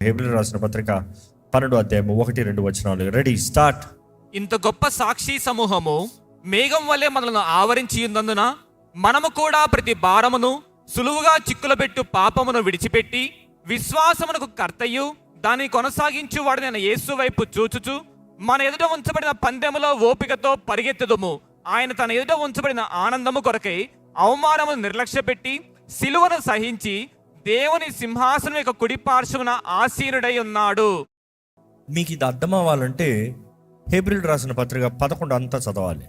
హెబ్రీయులకు రాసిన పత్రిక 12:1-2 ready start. ఇంత గొప్ప సాక్షి సమూహము మేఘం వలె మనల్ని ఆవరించి ఉన్నందున మనము కూడా ప్రతి భారమును సులువుగా చిక్కులబెట్టు పాపమును విడిచిపెట్టి విశ్వాసమునకు కర్తయు దాన్ని కొనసాగించు వాడినైన యేసు వైపు చూచుచు మన ఎదుట ఉంచబడిన పందెములో ఓపికతో పరిగెత్తుదుము. ఆయన తన ఎదుట ఉంచబడిన ఆనందము కొరకై అవమానమును నిర్లక్ష్యపెట్టి సిలువను సహించి దేవుని సింహాసనం యొక్క కుడి పార్శ్వమున ఆసీనుడై ఉన్నాడు. మీకు ఇది అర్థం అవ్వాలంటే హెబ్రీయులకు రాసిన పత్రిక 11 అంతా చదవాలి.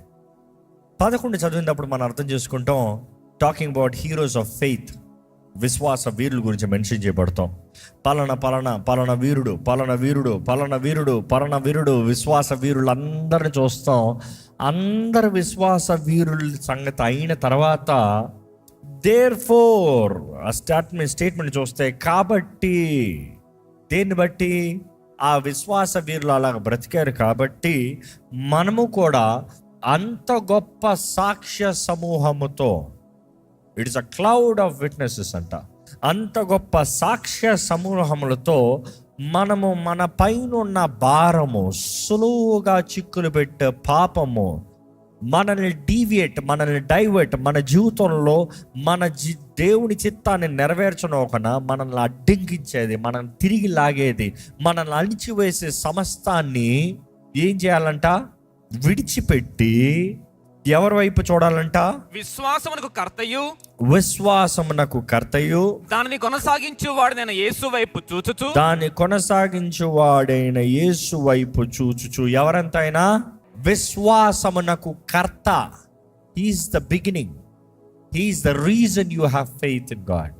11 చదివినప్పుడు మనం అర్థం చేసుకుంటాం, talking about heroes of faith, విశ్వాస వీరుల గురించి మెన్షన్ చేయబడతాం. పలానా వీరుడు విశ్వాస వీరులందరిని చూస్తాం. అందరు విశ్వాస వీరుల సంగతి అయిన తర్వాత దేర్ఫోర్ ఆ స్టేట్మెంట్ చూస్తే, కాబట్టి దేన్ని బట్టి ఆ విశ్వాస వీరులు అలా బ్రతికారు కాబట్టి మనము కూడా అంత గొప్ప సాక్ష్య సమూహముతో, it is a cloud of witnesses అంట, అంత గొప్ప సాక్ష్య సమూహములతో మనము మన పైన ఉన్న భారము, సులువుగా చిక్కులు పెట్టే పాపము, మనల్ని డైవర్ట్, మన జీవితంలో మన దేవుని చిత్తాన్ని నెరవేర్చనోకనా మనల్ని అడ్డంకించేది, మనల్ని తిరిగి లాగేది, మనల్ని అణిచివేసే సమస్తాన్ని ఏం చేయాలంట? విడిచిపెట్టి ఎవరి వైపు చూడాలంట? విశ్వాసమునకు కర్తయు దానిని కొనసాగించువాడైన యేసు వైపు చూచుచు. ఎవరంతైనా విశ్వాసమునకు కర్త. He is the beginning, he is the reason you have faith in God.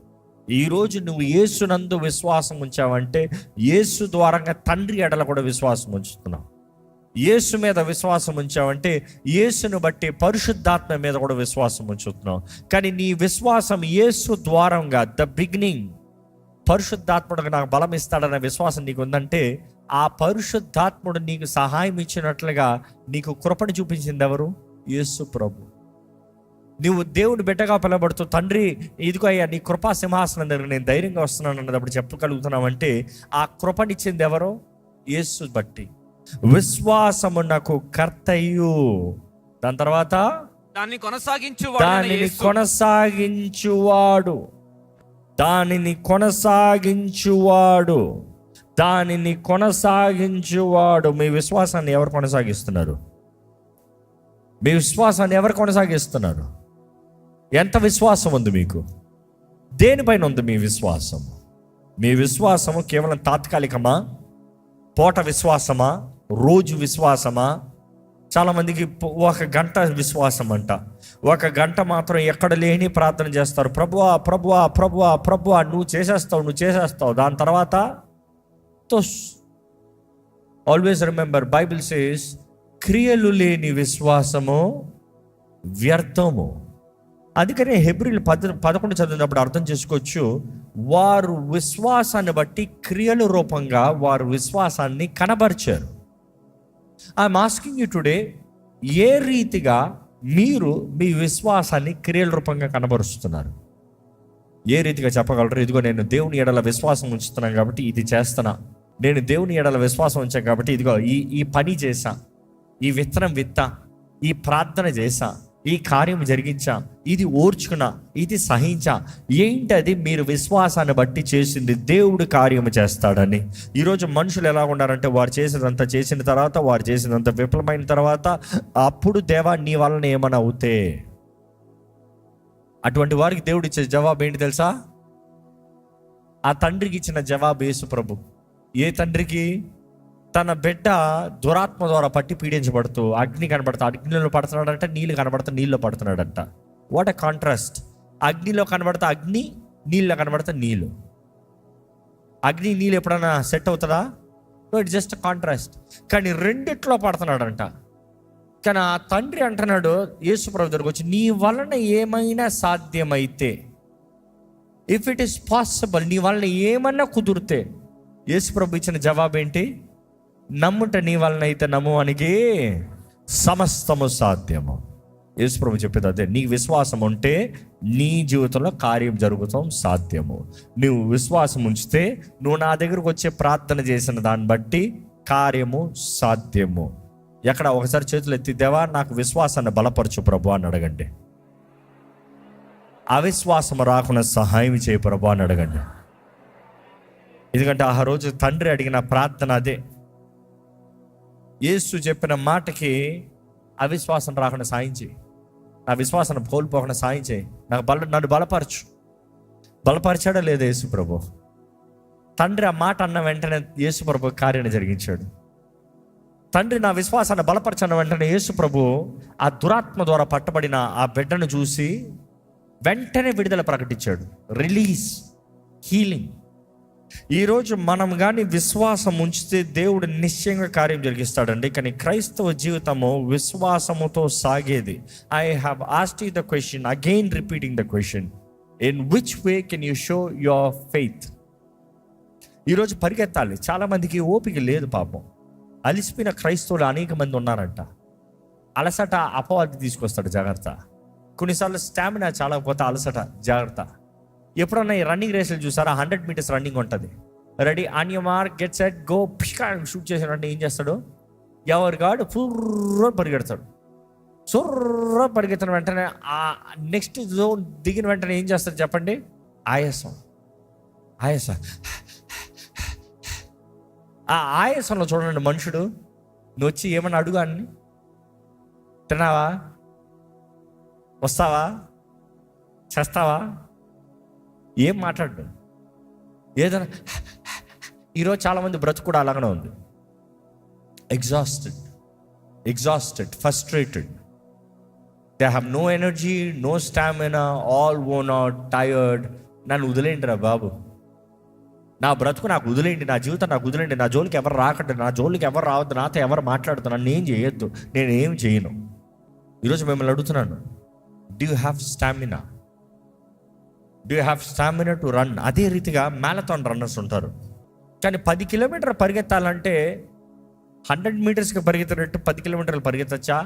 ఈరోజు నువ్వు యేసునందు విశ్వాసం ఉంచావంటే యేసు ద్వారంగా తండ్రి ఎడల కూడా విశ్వాసం ఉంచుతున్నావు. యేసు మీద విశ్వాసం ఉంచావంటే యేసును బట్టి పరిశుద్ధాత్మ మీద కూడా విశ్వాసం ఉంచుతున్నావు. కానీ నీ విశ్వాసం యేసు ద్వారంగా, ద బిగినింగ్, పరిశుద్ధాత్ముడికి నాకు బలం ఇస్తాడనే విశ్వాసం నీకు ఉందంటే ఆ పరిశుద్ధాత్ముడు నీకు సహాయం ఇచ్చినట్లుగా నీకు కృపను చూపించింది ఎవరు? యేసు ప్రభు. నువ్వు దేవుని బిడ్డగా పిలబడుతూ, తండ్రి ఇదిగో అయ్యా నీ కృపా సింహాసనం దగ్గర నేను ధైర్యంగా వస్తున్నాను అన్నప్పుడు చెప్పగలుగుతున్నావంటే ఆ కృపనిచ్చింది ఎవరో? యేసు బట్టి. విశ్వాసమునకు కర్తయు, దాని తర్వాత దానిని కొనసాగించువాడు. మీ విశ్వాసాన్ని ఎవరు కొనసాగిస్తున్నారు? ఎంత విశ్వాసం ఉంది మీకు? దేనిపైన ఉంది మీ విశ్వాసం? మీ విశ్వాసము కేవలం తాత్కాలికమా? పూట విశ్వాసమా? రోజు విశ్వాసమా? చాలామందికి 1 గంట విశ్వాసం అంట. 1 గంట మాత్రం ఎక్కడ లేని ప్రార్థన చేస్తారు. ప్రభువా నువ్వు చేసేస్తావు. దాని తర్వాత ఆల్వేస్ రిమెంబర్, బైబిల్ సేస్ క్రియలు లేని విశ్వాసము వ్యర్థము. అందుకనే హెబ్రీయులు 11 చదివినప్పుడు అర్థం చేసుకోవచ్చు, వారు విశ్వాసాన్ని బట్టి క్రియల రూపంగా వారు విశ్వాసాన్ని కనబరిచారు. ఐఎమ్ ఆస్కింగ్ యూ టుడే, ఏ రీతిగా మీరు మీ విశ్వాసాన్ని క్రియల రూపంగా కనబరుస్తున్నారు? ఏ రీతిగా చెప్పగలరు? ఇదిగో నేను దేవుని ఎడల విశ్వాసం ఉంచుతున్నాను కాబట్టి ఇది చేస్తున్నా, నేను దేవుని ఎడల విశ్వాసం ఉంచాను కాబట్టి ఇదిగో ఈ పని చేశా, ఈ విత్తనం విత్తా, ఈ ప్రార్థన చేశా, ఈ కార్యం జరిగించా, ఇది ఓర్చుకున్నా, ఇది సహించా. ఏంటది? మీరు విశ్వాసాన్ని బట్టి చేసింది దేవుడు కార్యము చేస్తాడని. ఈరోజు మనుషులు ఎలా ఉన్నారంటే వారు చేసినంత చేసిన తర్వాత, వారు చేసినంత విఫలమైన తర్వాత అప్పుడు దేవా నీ వలన ఏమైనా అవుతే, అటువంటి వారికి దేవుడు ఇచ్చే జవాబు ఏంటి తెలుసా? ఆ తండ్రికి ఇచ్చిన జవాబు యేసు ప్రభు. ఏ తండ్రికి? తన బిడ్డ దురాత్మ ద్వారా పట్టి పీడించబడుతూ అగ్ని కనబడుతూ అగ్నిలో పడుతున్నాడంట, నీళ్ళు కనబడుతూ నీళ్ళలో పడుతున్నాడంట. What a contrast! అగ్నిలో కనబడతా అగ్ని, నీళ్ళలో కనబడతా నీళ్ళు. అగ్ని నీళ్ళు ఎప్పుడైనా సెట్ అవుతుందా? It just contrast. కానీ రెండిట్లో పడుతున్నాడంట. కానీ ఆ తండ్రి అంటున్నాడు యేసు ప్రభు దగ్గరకు వచ్చి, నీ వలన ఏమైనా సాధ్యమైతే, ఇఫ్ ఇట్ ఈస్ పాసిబుల్, నీ వలన ఏమన్నా కుదిరితే. యేసు ప్రభు ఇచ్చిన జవాబు ఏంటి? నమ్ముట నీ వలన అయితే నమ్మువానికి సమస్తము సాధ్యము. యేసుప్రభు చెప్పేది అదే. నీ విశ్వాసం ఉంటే నీ జీవితంలో కార్యం జరుగుతాం సాధ్యము. నువ్వు విశ్వాసం ఉంచితే నువ్వు నా దగ్గరకు వచ్చే ప్రార్థన చేసిన దాన్ని బట్టి కార్యము సాధ్యము. ఎక్కడ ఒకసారి చేతులు ఎత్తి, దేవా నాకు విశ్వాసాన్ని బలపరచు ప్రభు అని అడగండి. అవిశ్వాసం రాకుండా సహాయం చేయ ప్రభు అని అడగండి. ఎందుకంటే ఆ రోజు తండ్రి అడిగిన ప్రార్థన అదే. యేసు చెప్పిన మాటకి అవిశ్వాసం రాకుండా సాయం చేయి, నా విశ్వాసాన్ని కోల్పోకుండా సాయం చేయి, నన్ను బలపరచు. బలపరిచాడా లేదా యేసు ప్రభు? తండ్రి ఆ మాట అన్న వెంటనే యేసు ప్రభు కార్యాన్ని జరిగించాడు. తండ్రి నా విశ్వాసాన్ని బలపరచన్న వెంటనే యేసు ప్రభు ఆ దురాత్మ ద్వారా పట్టబడిన ఆ బిడ్డను చూసి వెంటనే విడుదల ప్రకటించాడు. Release, healing. ఈరోజు మనం కానీ విశ్వాసం ఉంచితే దేవుడు నిశ్చయంగా కార్యం జరిగిస్తాడండి. కానీ క్రైస్తవ జీవితము విశ్వాసముతో సాగేది. I have asked you the question, again repeating the question, in which way can you show your faith? ఈరోజు పరిగెత్తాలి. చాలామందికి ఓపిక లేదు పాపం. అలిసిపోయిన క్రైస్తవులు అనేక మంది ఉన్నారంట. అలసట అపవాది తీసుకొస్తాడు, జాగ్రత్త. కొన్నిసార్లు స్టామినా చాలా పోతే అలసట, జాగ్రత్త. ఎప్పుడన్నా ఈ రన్నింగ్ రేసులు చూసారా? 100 meters రన్నింగ్ ఉంటుంది. Ready, on your mark, get set, go. Shoot చేసాడంటే ఏం చేస్తాడు? ఎవరి గాడు ఫుర్ర పరిగెడతాడు. సుర్ర పరిగెత్తిన వెంటనే ఆ నెక్స్ట్ జోన్ దిగిన వెంటనే ఏం చేస్తాడు చెప్పండి? ఆయాసం. ఆ ఆయాసంలో చూడండి మనుషుడు, నువ్వు వచ్చి ఏమన్నా అడుగు అన్ని, తిన్నావా, వస్తావా, చేస్తావా, ఏం మాట్లాడు, ఏదైనా. ఈరోజు చాలామంది బ్రతుకు కూడా అలాగనే ఉంది. Exhausted, frustrated. They have no energy, no stamina, all worn out, tired. నన్ను వదిలేండిరా బాబు, నా బ్రతుకు నాకు వదిలేండి, నా జీవితం నాకు వదిలేండి, నా జోలికి ఎవరు రాకండి, నా జోలికి ఎవరు రావద్దు, నాతో ఎవరు మాట్లాడుతున్నా, నన్ను ఏం చేయొద్దు, నేను ఏం చేయను. ఈరోజు మిమ్మల్ని అడుగుతున్నాను, do you have stamina? Do you have stamina to run? అదే రీతిగా మ్యారథాన్ రన్నర్స్ ఉంటారు. కానీ 10 kilometers పరిగెత్తాలంటే 100 metersకి పరిగెత్తినట్టు 10 kilometers పరిగెత్తచ్చా?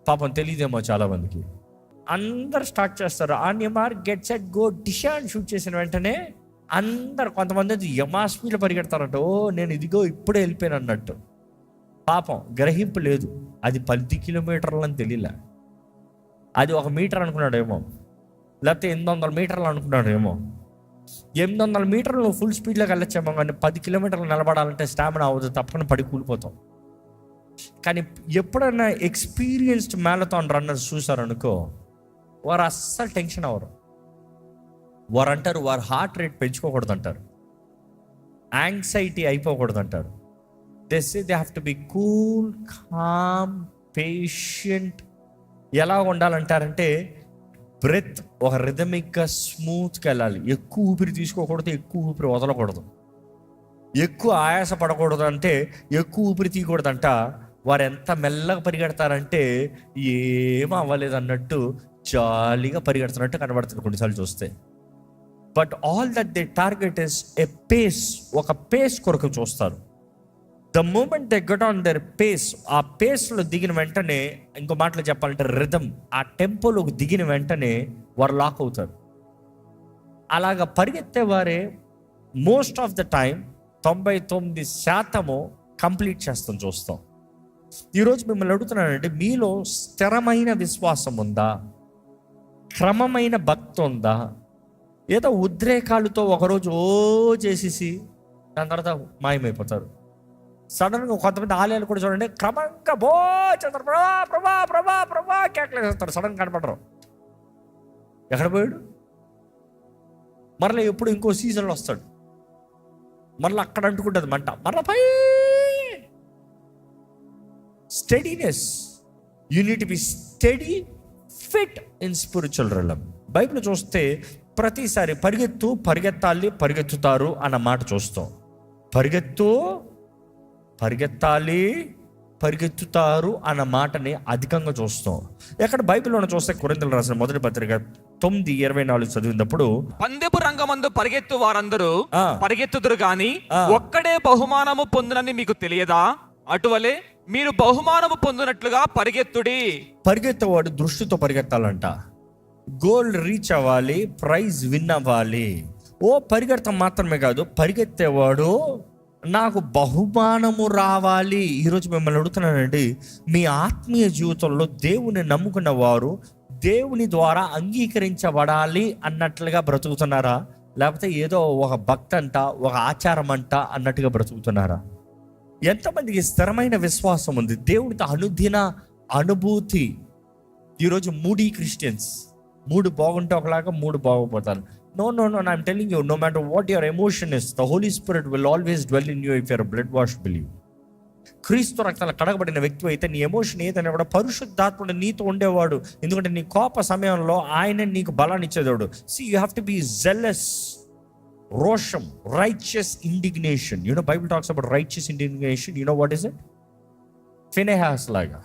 పాపం తెలియదేమో చాలామందికి. అందరు స్టార్ట్ చేస్తారు, on your mark, get set, go. డిషా అని షూట్ చేసిన వెంటనే అందరు, కొంతమంది యమా స్పీడ్లో పరిగెడతారంట. ఓ నేను ఇదిగో ఇప్పుడే వెళ్ళిపోయాను అన్నట్టు. పాపం గ్రహింపు లేదు. అది 10 kilometers అని తెలియలే. అది 1 meter అనుకున్నాడేమో, లేకపోతే 800 meters అనుకున్నాడేమో. 800 meters నువ్వు ఫుల్ స్పీడ్లోకి వెళ్ళొచ్చేమో, కానీ 10 kilometers నిలబడాలంటే స్టామినా అవ్వదు, తప్పకుండా పడి కూలిపోతాం. కానీ ఎప్పుడైనా ఎక్స్పీరియన్స్డ్ మ్యారథాన్ రన్నర్స్ చూసారనుకో, వారు అస్సలు టెన్షన్ అవ్వరు. వారు అంటారు, వారు హార్ట్ రేట్ పెంచుకోకూడదు అంటారు, యాంగ్జైటీ అయిపోకూడదు అంటారు. They say they have to be cool, calm, patient. ఎలా ఉండాలంటారంటే బ్రెత్ ఒక రిథమిక్గా స్మూత్గా వెళ్ళాలి. ఎక్కువ ఊపిరి తీసుకోకూడదు, ఎక్కువ ఊపిరి వదలకూడదు. ఎక్కువ ఆయాస పడకూడదు, అంటే ఎక్కువ ఊపిరి తీయకూడదంట. వారు ఎంత మెల్లగా పరిగెడతారంటే ఏం అవ్వలేదు అన్నట్టు జాలీగా పరిగెడుతున్నట్టు కనబడుతుంది కొన్నిసార్లు చూస్తే. But all that they target is a pace. ఒక పేస్ కొరకు చూస్తారు. The moment they get on their pace, ఆ పేస్లో దిగిన వెంటనే, ఇంకో మాటలో చెప్పాలంటే రిథమ్, ఆ టెంపోలోకి దిగిన వెంటనే వారు లాక్ అవుతారు. అలాగా పరిగెత్తే వారే most of the time 99% complete చేస్తాం చూస్తాం. ఈరోజు మిమ్మల్ని అడుగుతున్నానంటే, మీలో స్థిరమైన విశ్వాసం ఉందా? క్రమమైన భక్తి ఉందా? ఏదో ఉద్రేకాలతో ఒకరోజు చేసేసి దాని తర్వాత మాయమైపోతారు. సడన్గా కొంతమంది ఆలయాలు కూడా చూడండి, క్రమంగా చేస్తారు, ప్రభా ప్రభా ప్రభా ప్రభా కేకలేస్తారు, సడన్ కనపడరు. ఎక్కడ పోయాడు? మరలా ఎప్పుడు ఇంకో సీజన్లో వస్తాడు, మరలా అక్కడ అంటుకుంటుంది మంట, మరలా పై. Steadiness. You need to be steady, fit in spiritual realm. Bible చూస్తే ప్రతిసారి పరిగెత్తాలి, పరిగెత్తుతారు అన్న మాట చూస్తాం. పరిగెత్తాలి, పరిగెత్తుతారు అన్న మాటని అధికంగా చూస్తాం. ఎక్కడ బైబిల్లో చూస్తే కొరింథీయులకు రాసిన మొదటి పత్రిక 9:24 చదివినప్పుడు, పందెపు రంగమందు పరిగెత్తు వారందరూ పరిగెత్తుదురు గాని ఒక్కడే బహుమానము పొందునని మీకు తెలియదా? అటువలే మీరు బహుమానము పొందినట్లుగా పరిగెత్తుడి. పరిగెత్తేవాడు దృష్టితో పరిగెత్తాలంట. గోల్ రీచ్ అవ్వాలి, ప్రైజ్ విన్ అవ్వాలి. పరిగెడతాం మాత్రమే కాదు, పరిగెత్తేవాడు నాకు బహుమానము రావాలి. ఈరోజు మిమ్మల్ని అడుగుతున్నానండి, మీ ఆత్మీయ జీవితంలో దేవుని నమ్ముకున్న వారు దేవుని ద్వారా అంగీకరించబడాలి అన్నట్లుగా బ్రతుకుతున్నారా? లేకపోతే ఏదో ఒక భక్తి అంట, ఒక ఆచారం అంట అన్నట్టుగా బ్రతుకుతున్నారా? ఎంతమందికి స్థిరమైన విశ్వాసం ఉంది, దేవుడితో అనుదిన అనుభూతి? ఈరోజు మూడీ క్రిస్టియన్స్, మూడు బాగుంటే ఒకలాగా, మూడు బాగుపోతారు. No, I'm telling you, no matter what your emotion is, the Holy Spirit will always dwell in you if you're a blood-washed believer. క్రీస్తు రక్తాల కడగబడిన వ్యక్తి అయితే నీ ఎమోషన్ ఏదైనా కూడా పరిశుద్ధాత్ముడు నీతో ఉండేవాడు. ఎందుకంటే నీ కోప సమయంలో ఆయన నీకు బలాన్ని ఇచ్చేవాడు. See, you have to be zealous, రోషం, righteous indignation. You know, Bible talks about righteous indignation. You know what is it? Phinehas లాగా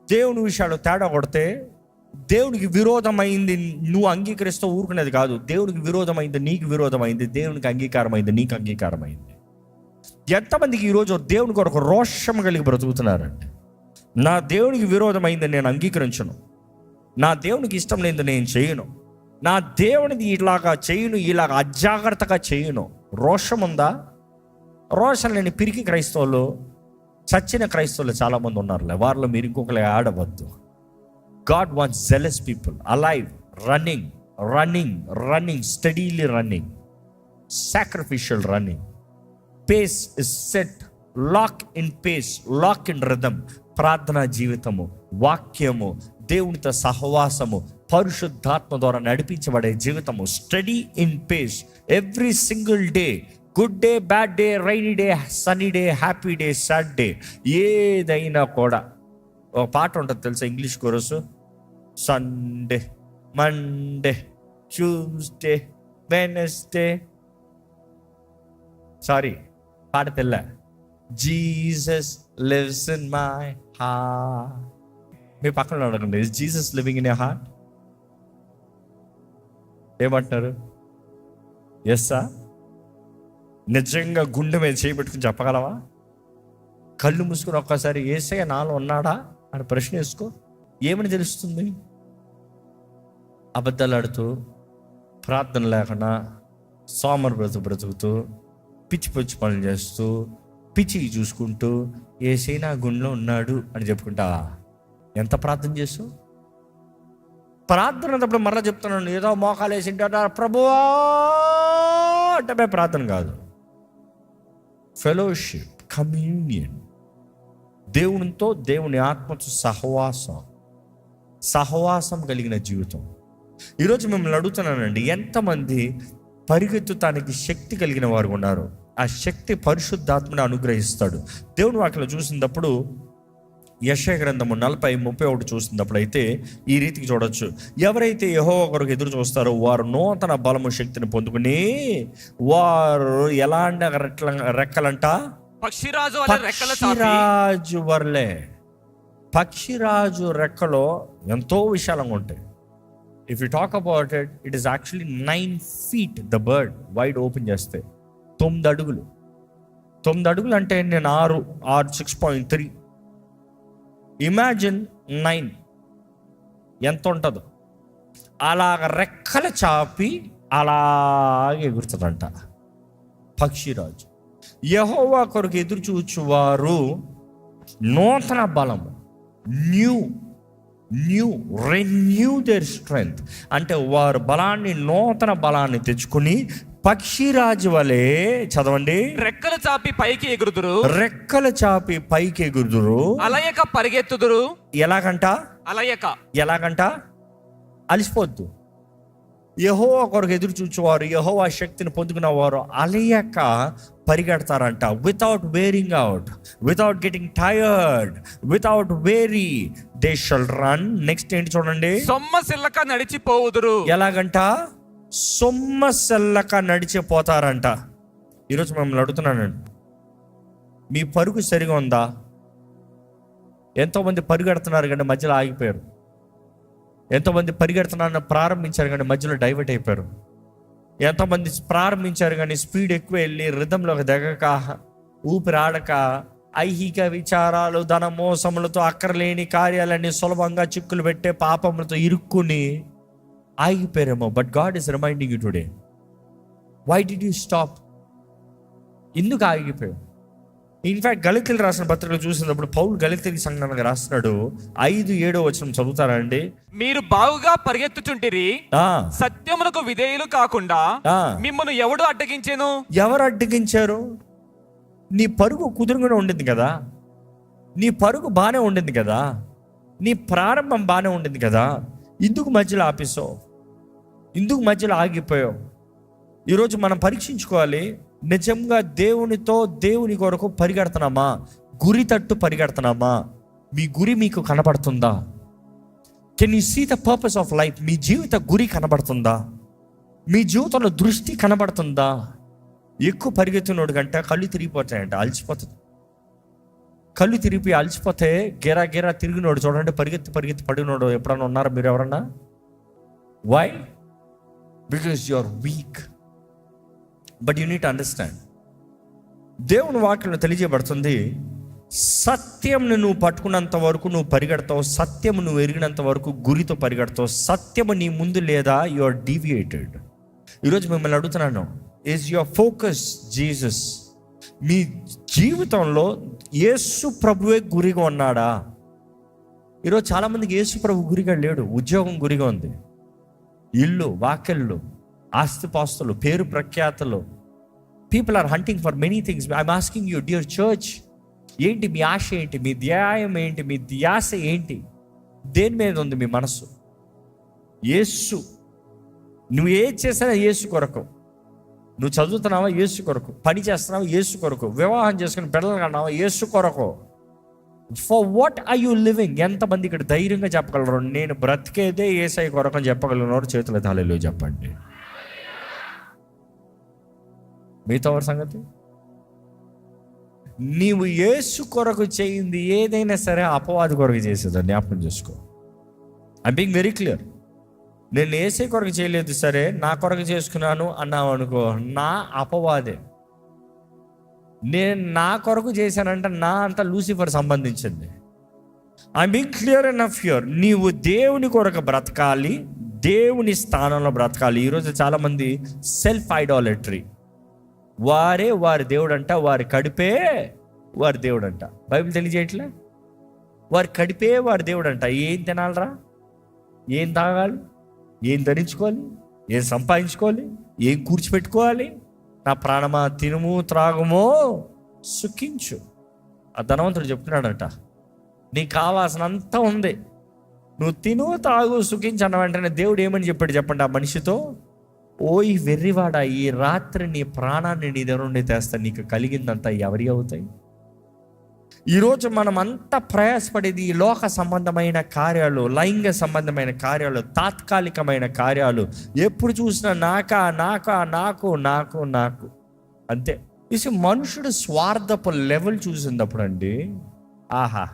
దేవుని విషయాలు తేడా కొడితే, దేవునికి విరోధమైంది నువ్వు అంగీకరిస్తూ ఊరుకునేది కాదు. దేవునికి విరోధమైంది నీకు విరోధమైంది, దేవునికి అంగీకారమైంది నీకు అంగీకారమైంది. ఎంతమందికి ఈరోజు దేవుని కొరకు రోషం కలిగి బ్రతుకుతున్నారండి? నా దేవునికి విరోధమైంది నేను అంగీకరించను, నా దేవునికి ఇష్టం లేనిది నేను చేయను, నా దేవునిది ఇలాగా చేయను, ఇలాగ అజాగ్రత్తగా చేయను. రోషం ఉందా? రోషం లేని పిరికి క్రైస్తవులు, చచ్చిన క్రైస్తవులు చాలామంది ఉన్నారులే. వారిలో మీరు ఇంకొకరు ఆడవద్దు. God wants zealous people, alive, running, steadily running, sacrificial running. Pace is set, lock in pace, lock in rhythm. ప్రార్థనా జీవితము, వాక్యము, దేవునితో సహవాసము, పరిశుద్ధాత్మ ద్వారా నడిపించబడే జీవితము. Steady in pace every single day. Good day, bad day, rainy day, sunny day, happy day, sad day, ఏదైనా కూడా. ఒక పాట ఉంటుంది తెలుసా, English chorus. Sunday, Monday, Tuesday, Wednesday, sorry పాట తెల్ల. Jesus lives in my heart. మీ పక్కన అడగండి, is Jesus living in your heart? ఏమంటున్నారు? ఎస్సా? నిజంగా గుండె మీద చేయబెట్టుకుని చెప్పగలవా? కళ్ళు మూసుకుని ఒక్కసారి యేసయ్య నాలో ఉన్నాడా అని ప్రశ్న వేసుకో. ఏమని తెలుస్తుంది? అబద్ధాలు ఆడుతూ, ప్రార్థన లేకుండా, సోమరు బ్రతుకుతూ, పిచ్చి పిచ్చి పనులు చేస్తూ, పిచ్చికి చూసుకుంటూ యేసయ్య నా గుండెలో ఉన్నాడు అని చెప్పుకుంటావా? ఎంత ప్రార్థన చేస్తూ? ప్రార్థన అన్నప్పుడు మరలా చెప్తున్నాను, ఏదో మోకాలు వేసి ప్రభువా అంటే ప్రార్థన కాదు. ఫెలోషిప్, కమ్యూనియన్, దేవునితో, దేవుని ఆత్మతో సహవాసం కలిగిన జీవితం. ఈరోజు మిమ్మల్ని అడుగుతున్నానండి, ఎంతమంది పరిగెత్తుతానికి శక్తి కలిగిన వారు ఉన్నారు? ఆ శక్తి పరిశుద్ధాత్మని అనుగ్రహిస్తాడు. దేవుని వాక్యలో చూసినప్పుడు, యెషయా గ్రంథము 40:31 చూసినప్పుడు అయితే ఈ రీతికి చూడొచ్చు. ఎవరైతే యెహోవా కొరకు ఎదురు చూస్తారో వారు నూతన బలము శక్తిని పొందుకుని, వారు ఎలాంటి రెక్కలంట? పక్షిరాజు వర్లే. పక్షిరాజు రెక్కలో ఎంతో విశాలంగా ఉంటాయి. If you talk about it, it is actually 9 feet. The bird wide open చేస్తే 9 అడుగులు. 9 అడుగులు అంటే నేను 6.3. ఇమాజిన్ 9 ఎంత ఉంటుందో. అలాగ రెక్కలు చాపి అలాగే ఎగురుతుందంట పక్షిరాజు. యెహోవా కొరకు ఎదురు చూచువారు నూతన బలము, రెన్యూ దేర్ స్ట్రెంగ్త్ అంటే వారు నూతన బలాన్ని తెచ్చుకుని పక్షిరాజు వలె, చదవండి, రెక్కలు చాపి పైకి ఎగురుదురు, అలయక పరిగెత్తుదురు. ఎలాగంట? అలిసిపోద్దు. యెహోవా కొరకు ఎదురు చూచేవారు, యెహోవా శక్తిని పొందుకున్నవారు అలయక పరిగెడతారంట. Without wearing out, without getting tired, without weary they shall run. Next ఏంటి చూడండి, సొమ్మసిల్లక నడిచిపోవుదురు. ఎలాగంట? సొమ్మసిల్లక నడిచిపోతారంట. ఈరోజు మిమ్మల్ని అడుగుతున్నానండి, మీ పరుగు సరిగా ఉందా? ఎంతోమంది పరిగెడుతున్నారు కానీ మధ్యలో ఆగిపోయారు. ఎంతోమంది పరిగెడుతున్నారని ప్రారంభించారు కానీ మధ్యలో డైవర్ట్ అయిపోయారు. ఎంతోమంది ప్రారంభించారు కానీ స్పీడ్ ఎక్కువ వెళ్ళి రిధంలోకి దిగక, ఊపిరి ఆడక ఐహిక విచారాలు, ధన మోసములతో, అక్కర్లేని కార్యాలన్నీ సులభంగా చిక్కులు పెట్టే పాపములతో ఇరుక్కుని ఆగిపోయారేమో. But God is reminding you today, why did you stop? ఎందుకు ఆగిపోయావు? ఇన్ఫాక్ట్ గలితీయులు రాసిన పత్రికలు చూసినప్పుడు పౌలు గలితీ సంఘానికి రాస్తున్నాడు. 5-7 వచనం చదువుతారా అండి? మీరు బాగుగా పరిగెత్తుచుంటిరి, సత్యమునకు విధేయులు కాకుండా మిమ్మల్ని ఎవడు అడ్డగించెను? ఎవరు అడ్డగించారు? నీ పరుగు కుదురుగానే ఉండింది కదా, నీ పరుగు బాగానే ఉండింది కదా, నీ ప్రారంభం బాగానే ఉండింది కదా, ఇందుకు మధ్యలో ఆపేసావు, ఇందుకు మధ్యలో ఆగిపోయావు. ఈరోజు మనం పరీక్షించుకోవాలి, నిజంగా దేవునితో, దేవుని కొరకు పరిగెడుతున్నామా? గురి తట్టు పరిగెడుతున్నామా? మీ గురి మీకు కనబడుతుందా? Can you see the purpose of life? మీ జీవిత గురి కనబడుతుందా? మీ జీవితంలో దృష్టి కనబడుతుందా? ఎక్కువ పరిగెత్తినోడు కంటే కళ్ళు తిరిగిపోతాయంట, అలసిపోతుంది. కళ్ళు తిరిగి అలసిపోతే గెరా గెరా తిరిగినోడు చూడండి, పరిగెత్తి పరిగెత్తి పడినోడు ఎప్పుడన్నా ఉన్నారా మీరు ఎవరన్నా? Why? Because you are weak. But you need to understand, దేవుని వాక్యంలో తెలియజేయబడుతుంది, సత్యంను నువ్వు పట్టుకున్నంత వరకు నువ్వు పరిగెడతావు, సత్యము నువ్వు ఎరిగినంత వరకు గురితో పరిగెడతావు. సత్యము నీ ముందు లేదా, యు ఆర్ డీవియేటెడ్. ఈరోజు మిమ్మల్ని అడుగుతున్నాను, ఈజ్ యువర్ ఫోకస్ జీసస్? మీ జీవితంలో యేసు ప్రభువే గురిగా ఉన్నాడా? ఈరోజు చాలామందికి యేసు ప్రభు గురిగా లేడు. ఉద్యోగం గురిగా ఉంది, ఇల్లు వాకిళ్ళు, ఆస్తిపాస్తులు, పేరు ప్రఖ్యాతలు. People are hunting for many things. I'm asking you, dear church, ఏంటి మీ ఆశ? ఏంటి మీ ధ్యాయం? ఏంటి మీ ధ్యాస? ఏంటి? దేని మీద ఉంది మీ మనసు? యేసు. నువ్వు ఏది చేసినా యేసు కొరకు. నువ్వు చదువుతున్నావా? యేసు కొరకు. పని చేస్తున్నావా? యేసు కొరకు. వివాహం చేసుకుని పిల్లలు కన్నావా? యేసు కొరకు. For what are you living? ఎంతమంది ఇక్కడ ధైర్యంగా చెప్పగలరు, నేను బ్రతికేదే యేసయ్య కొరకు అని చెప్పగలిగినవారు చేతుల తాళేలు చెప్పండి. మిగతా వారి సంగతి? నీవు యేసు కొరకు చేయింది ఏదైనా సరే అపవాది కొరకు చేసేదని జ్ఞాపకం చేసుకో. I being very clear. నేను యేసే కొరకు చేయలేదు, సరే నా కొరకు చేసుకున్నాను అన్నావు అనుకో, నా అపవాదే. నేను నా కొరకు చేశానంటే నా అంతా లూసిఫర్ సంబంధించింది. I being clear enough here. నీవు దేవుని కొరకు బ్రతకాలి, దేవుని స్థానంలో బ్రతకాలి. ఈరోజు చాలామంది సెల్ఫ్ ఐడాలట్రీ, వారే వారి దేవుడు అంట, వారి కడిపే వారి దేవుడు అంట. బైబిల్ తెలియజేయట్లే, వారి కడిపే వారి దేవుడు అంట. ఏం తినాలరా, ఏం తాగాలి, ఏం ధరించుకోవాలి, ఏం సంపాదించుకోవాలి, ఏం కూర్చిపెట్టుకోవాలి? నా ప్రాణమా తినుము త్రాగుమో సుఖించు. ఆ ధనవంతుడు చెప్తున్నాడట, నీకు కావాల్సినంత ఉంది, నువ్వు తిను తాగు సుఖించు అన్న వెంటనే దేవుడు ఏమని చెప్పాడు చెప్పండి ఆ మనిషితో? ఓయ్ వెర్రివాడా, ఈ రాత్రి నీ ప్రాణాన్ని నీ దగ్గర నుండి తెస్తా, నీకు కలిగిందంతా ఎవరి అవుతాయి? ఈరోజు మనం అంతా ప్రయాసపడేది ఈ లోక సంబంధమైన కార్యాలు, లైంగిక సంబంధమైన కార్యాలు, తాత్కాలికమైన కార్యాలు. ఎప్పుడు చూసినా నాకా నాకా నాకు నాకు నాకు అంతే. ఇది మనుషుడు స్వార్థపు లెవెల్ చూసినప్పుడు అండి, ఆహా,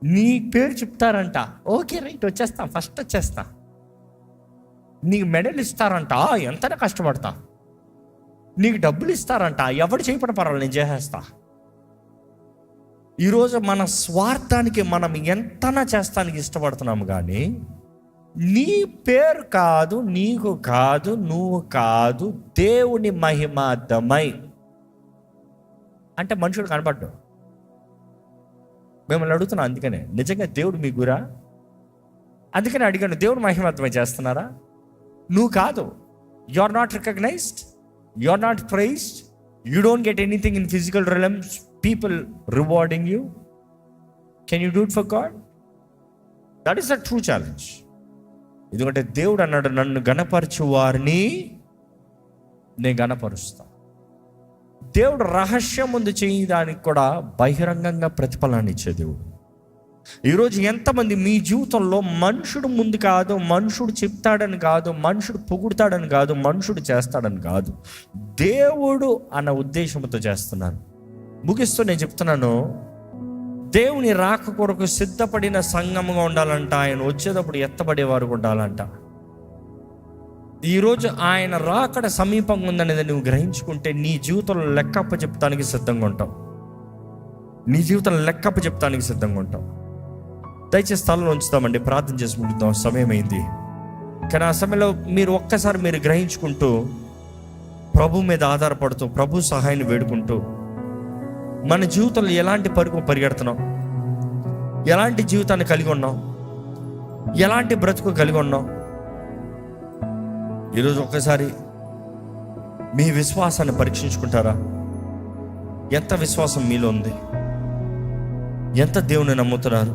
నీ పేరు చెప్తారంట, ఓకే రైట్ వచ్చేస్తా, ఫస్ట్ వచ్చేస్తా. నీకు మెడల్ ఇస్తారంట, ఎంతనే కష్టపడతా. నీకు డబ్బులు ఇస్తారంట, ఎవడు చేయపడ పర్వాలేదు నేను చేసేస్తా. ఈరోజు మన స్వార్థానికి మనం ఎంతనా చేస్తానికి ఇష్టపడుతున్నాము, కానీ నీ పేరు కాదు, నీకు కాదు, నువ్వు కాదు, దేవుని మహిమార్థమై అంటే మనుషుడు కనపడ్డు. మిమ్మల్ని అడుగుతున్నా, అందుకనే నిజంగా దేవుడు మీ గురా? అందుకనే అడిగాను, దేవుడు మహిమార్థమై చేస్తున్నారా? నువ్వు కాదు. You are not recognised, you are not praised, you don't get anything in physical realms, people rewarding you. Can you do it for God? That is a true challenge. ఎందుకంటే దేవుడు అన్నాడు, నన్ను గణపరచు వారిని నేను గణపరుస్తా. దేవుడు రహస్యం ముందు చేయడానికి కూడా బహిరంగంగా ప్రతిఫలాన్ని ఇచ్చే దేవుడు. ఈరోజు ఎంతమంది మీ జీవితంలో మనుషుడు ముందు కాదు, మనుషుడు చెప్తాడని కాదు, మనుషుడు పొగుడతాడని కాదు, మనుషుడు చేస్తాడని కాదు, దేవుడు అన్న ఉద్దేశంతో చేస్తున్నారు. ముగిస్తూ నేను చెప్తున్నాను, దేవుని రాక కొరకు సిద్ధపడిన సంఘముగా ఉండాలంట. ఆయన వచ్చేటప్పుడు ఎత్తబడేవారు ఉండాలంట. ఈరోజు ఆయన రాకడ సమీపంగా ఉందనేది నువ్వు గ్రహించుకుంటే నీ జీవితంలో లెక్కప్ప చెప్తానికి సిద్ధంగా ఉంటావు. నీ జీవితంలో లెక్కప్ప చెప్తానికి సిద్ధంగా ఉంటాం. దయచేసి స్థలంలో ఉంచుతామండి, ప్రార్థన చేసుకుంటాం, సమయం అయింది. కానీ ఆ సమయంలో మీరు ఒక్కసారి మీరు గ్రహించుకుంటూ, ప్రభు మీద ఆధారపడుతూ, ప్రభు సహాయాన్ని వేడుకుంటూ, మన జీవితంలో ఎలాంటి పరుగు పరిగెడుతున్నాం, ఎలాంటి జీవితాన్ని కలిగి ఉన్నాం, ఎలాంటి బ్రతుకు కలిగి ఉన్నాం. ఈరోజు ఒక్కసారి మీ విశ్వాసాన్ని పరీక్షించుకుంటారా? ఎంత విశ్వాసం మీలో ఉంది? ఎంత దేవుని నమ్ముతున్నారు?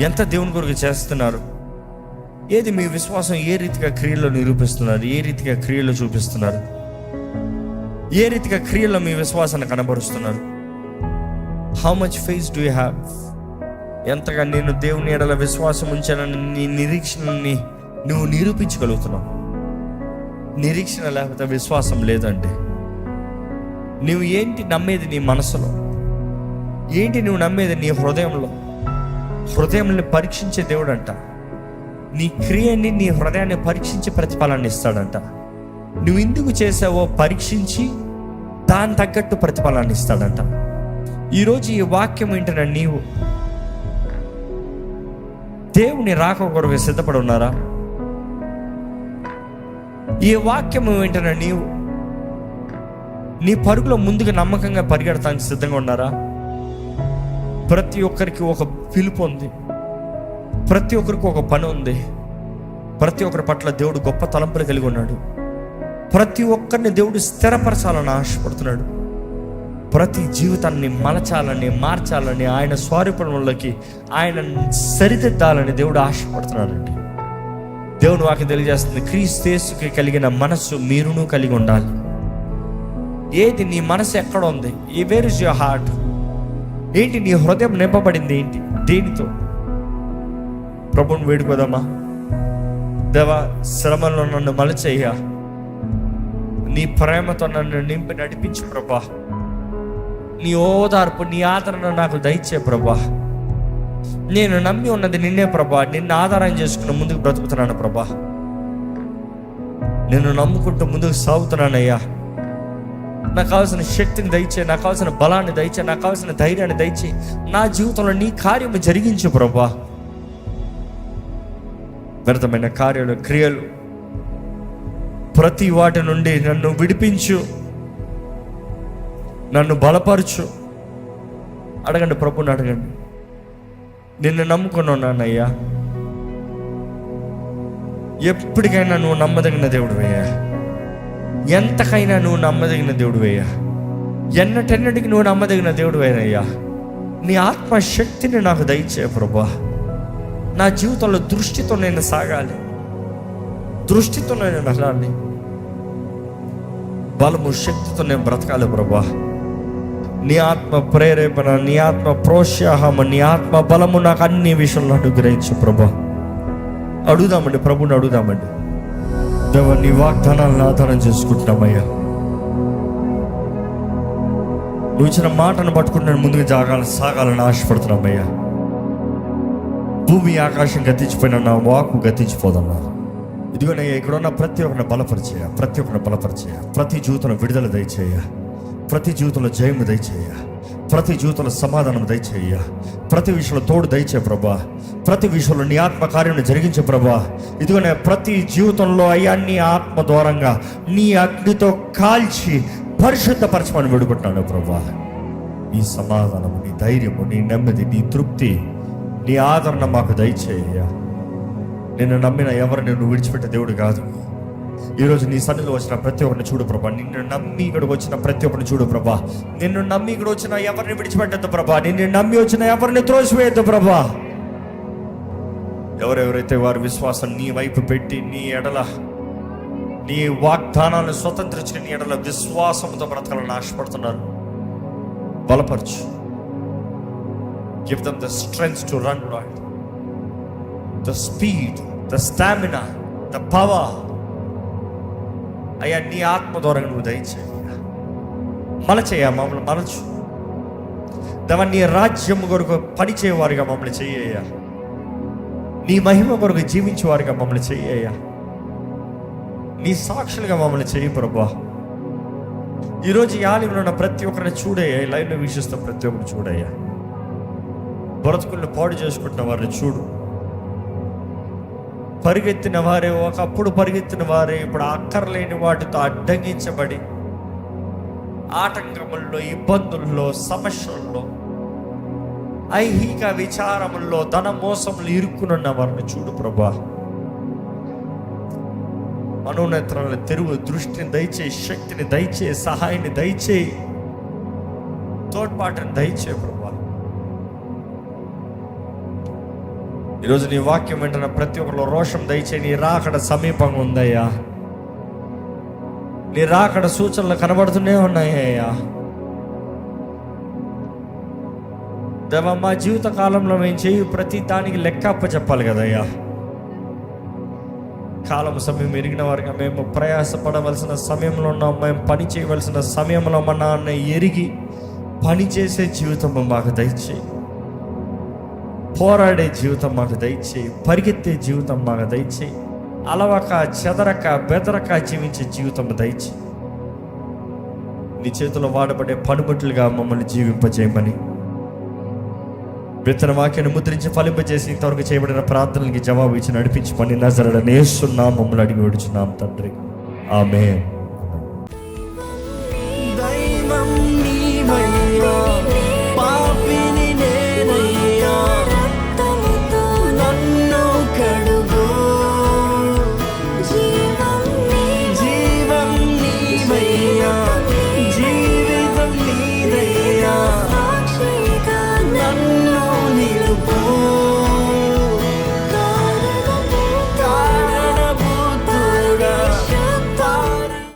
ఎంత దేవుని కొరకు చేస్తున్నారు? ఏది మీ విశ్వాసం ఏ రీతిగా క్రియల్లో నిరూపిస్తున్నారు? ఏ రీతిగా క్రియల్లో చూపిస్తున్నారు? ఏ రీతిగా క్రియల్లో మీ విశ్వాసాన్ని కనబరుస్తున్నారు? How much faith do you have? ఎంతగా నేను దేవుని ఎడల విశ్వాసం ఉంచానని నీ నిరీక్షణని నువ్వు నిరూపించగలుగుతున్నావు. నిరీక్షణ లేకపోతే విశ్వాసం లేదండి. నువ్వు ఏంటి నమ్మేది? నీ మనసులో ఏంటి నువ్వు నమ్మేది? నీ హృదయంని పరీక్షించే దేవుడు అంట. నీ క్రియని, నీ హృదయాన్ని పరీక్షించి ప్రతిఫలాన్ని ఇస్తాడంట. నువ్వు ఎందుకు చేసావో పరీక్షించి దాని తగ్గట్టు ప్రతిఫలాన్ని ఇస్తాడంట. ఈరోజు ఈ వాక్యం వింటున్న నీవు దేవుని రాక కొరకు సిద్ధపడి ఉన్నారా? ఈ వాక్యము వింటున్న నీవు నీ పరుగులో ముందుకు నమ్మకంగా పరిగెడటానికి సిద్ధంగా ఉన్నారా? ప్రతి ఒక్కరికి ఒక పిలుపు ఉంది, ప్రతి ఒక్కరికి ఒక పని ఉంది, ప్రతి ఒక్కరి పట్ల దేవుడు గొప్ప తలంపులు కలిగి ఉన్నాడు. ప్రతి ఒక్కరిని దేవుడు స్థిరపరచాలని ఆశపడుతున్నాడు. ప్రతి జీవితాన్ని మలచాలని, మార్చాలని, ఆయన స్వరూపంలోకి ఆయన సరిదిద్దాలని దేవుడు ఆశపడుతున్నాడండి. దేవుడు వాక్యం తెలియజేస్తుంది, క్రీస్తు యేసుకి కలిగిన మనస్సు మీరును కలిగి ఉండాలి. ఏది నీ మనసు ఎక్కడ ఉంది? Where is your heart? ఏంటి నీ హృదయం నింపబడింది? ఏంటి? దేనితో? ప్రభువుని వేడుకోదామా? దేవా, శ్రమలో నన్ను మలచయ్యా, నీ ప్రేమతో నన్ను నింపి నడిపించు ప్రభా. నీ ఓదార్పు, నీ ఆదరణ నాకు దయచే ప్రభా. నేను నమ్మి ఉన్నది నిన్నే ప్రభా. నిన్ను ఆధారం చేసుకుని ముందుకు బ్రతుకుతున్నాను ప్రభా. నిన్ను నమ్ముకుంటూ ముందుకు సాగుతున్నానయ్యా. నాకు కావాల్సిన శక్తిని దయచే, నాకు కావాల్సిన బలాన్ని దయచే, నాకు కావాల్సిన ధైర్యాన్ని దయచే. నా జీవితంలో నీ కార్యము జరిగించు ప్రభా. వ్యర్థమైన కార్యాలు, క్రియలు, ప్రతి వాటి నుండి నన్ను విడిపించు, నన్ను బలపరచు. అడగండి, ప్రభుని అడగండి. నిన్ను నమ్ముకుని ఉన్నానయ్యా. ఎప్పటికైనా నువ్వు నమ్మదగిన దేవుడివయ్యా. ఎంతకైనా నువ్వు నమ్మదగిన దేవుడివయ్యా. ఎన్నటెన్నటికి నువ్వు నమ్మదగిన దేవుడివయ్యా. నీ ఆత్మశక్తిని నాకు దయచే ప్రభా. నా జీవితంలో దృష్టితో నేను సాగాలి, దృష్టితో నేను వెళ్ళాలి, బలము శక్తితో నేను బ్రతకాలి ప్రభా. నీ ఆత్మ ప్రేరేపణ, నీ ఆత్మ ప్రోత్సాహము, నీ ఆత్మ బలము నాకు అన్ని విషయంలో అనుగ్రహించు ప్రభా. అడుగుదామండి, ప్రభుని అడుగుదామండి. దేవా, నీ వాగ్దానాలను ఆధారం చేసుకుంటున్నామయ్యా. నువ్వు ఇచ్చిన మాటను పట్టుకుని నేను ముందుకు సాగాలని ఆశపడుతున్నామయ్యా. భూమి ఆకాశం గతించిపోయినా నా వాక్కు గతించిపోదన్నా. ఇదిగోనయ్యా, ఇక్కడ ఉన్న ప్రతి ఒక్కరిని బలపరిచేయ, ప్రతి ఒక్కరిని బలపరిచేయ. ప్రతి జీవితంలో విడుదల దయచేయ, ప్రతి జీవితంలో జయము దయచేయ, ప్రతి జీవితంలో సమాధానం దయచేయ, ప్రతి విషయంలో తోడు దయచే ప్రభా. ప్రతి విషయంలో నీ ఆత్మ కార్యాన్ని జరిగించే ప్రభా. ఇదిగోనే ప్రతి జీవితంలో అయ్యా నీ ఆత్మ ద్వారంగా నీ అగ్నితో కాల్చి పరిశుద్ధపరచమని వేడుకుంటున్నాను ప్రభా. నీ సమాధానము, నీ ధైర్యము, నీ నెమ్మది, నీ తృప్తి, నీ ఆదరణ మాకు దయచేయ. నిన్ను నమ్మిన ఎవరిని నువ్వు విడిచిపెట్టే దేవుడు కాదు. ఈరోజు నీ సన్నిధిలో వచ్చిన ప్రతి ఒక్కరిని చూడు ప్రభా. నిన్ను నమ్మి ఇక్కడికి వచ్చిన ప్రతి ఒక్కరిని చూడు ప్రభా. నిన్ను నమ్మి ఇక్కడ వచ్చిన ఎవరిని విడిచిపెట్టద్దు ప్రభా. నిన్ను నమ్మి వచ్చిన ఎవరిని త్రోసివేయద్దు ప్రభా. ఎవరెవరైతే వారి విశ్వాసం నీ వైపు పెట్టి నీ ఎడల, నీ వాగ్దానాలను స్వతంత్రించిన నీ ఎడల విశ్వాసంతో బ్రతకాలని ఆశపడుతున్నారు, బలపరచు. Give them the strength to run, Lord. The speed, the stamina, the power. అయ్యా, నీ ఆత్మ ద్వారా నువ్వు దయచేయ. మలచేయ, మమ్మల్ని మలచు. దేవా, నీ రాజ్యం కొరకు పనిచేయవారుగా మమ్మల్ని చెయ్యయ్యా. నీ మహిమ కొరకు జీవించేవారుగా మమ్మల్ని చెయ్యయ్యా. నీ సాక్షులుగా మమ్మల్ని చెయ్యి ప్రభా. ఈరోజు ఈ ఆలయంలో ఉన్న ప్రతి ఒక్కరిని చూడయ్యా, ఈ లైవ్లో వీక్షిస్తున్న ప్రతి ఒక్కరిని చూడయ్యా. బ్రతుకులను పాడు చేసుకుంటున్న వారిని చూడు. పరిగెత్తిన వారే, ఒకప్పుడు పరిగెత్తిన వారే ఇప్పుడు అక్కర్లేని వాటితో అడ్డగించబడి ఆటంకముల్లో, ఇబ్బందుల్లో, సమస్యల్లో, ఐహిక విచారముల్లో, ధన మోసములు ఇరుక్కునున్న వారిని చూడు ప్రభా. మనోనేత్రాలను తెరువు, దృష్టిని దయచేయి, శక్తిని దయచేయి, సహాయాన్ని దయచేయి, తోడ్పాటుని దయచేయి ప్రభా. ఈరోజు నీ వాక్యం వెంటనే ప్రతి ఒక్కరిలో రోషం దయచేయి. నీ రాకడ సమీపంగా ఉందయ్యా. నీ రాకడ సూచనలు కనబడుతూనే ఉన్నాయ్యా. దేవా, మా జీవిత కాలంలో మేము చేయు ప్రతి దానికి లెక్క అప్పచెప్పాలి కదయ్యా. కాలం సమయం ఎరిగిన వారిగా మేము ప్రయాసపడవలసిన సమయంలో ఉన్నాం. మేము పని చేయవలసిన సమయంలో మా నాన్న ఎరిగి పని చేసే జీవితం మాకు దయచేయి. పోరాడే జీవితం మాకు దయచేయి. పరిగెత్తే జీవితం మాకు దయచేయి. అలవక, చెదరక, బెదరక జీవించే జీవితం దయచేయి. నీ చేతిలో వాడబడే పనిముట్లుగా మమ్మల్ని జీవింపజేయమని, విత్తన వాక్యాన్ని ముద్రించి ఫలింపజేసి ఇంతవరకు చేయబడిన ప్రార్థనలకి జవాబు ఇచ్చి నడిపించమని నజరేయుడైన యేసు నామములో అడిగి వేడుచున్నాం తండ్రి. ఆమేన్. దైవం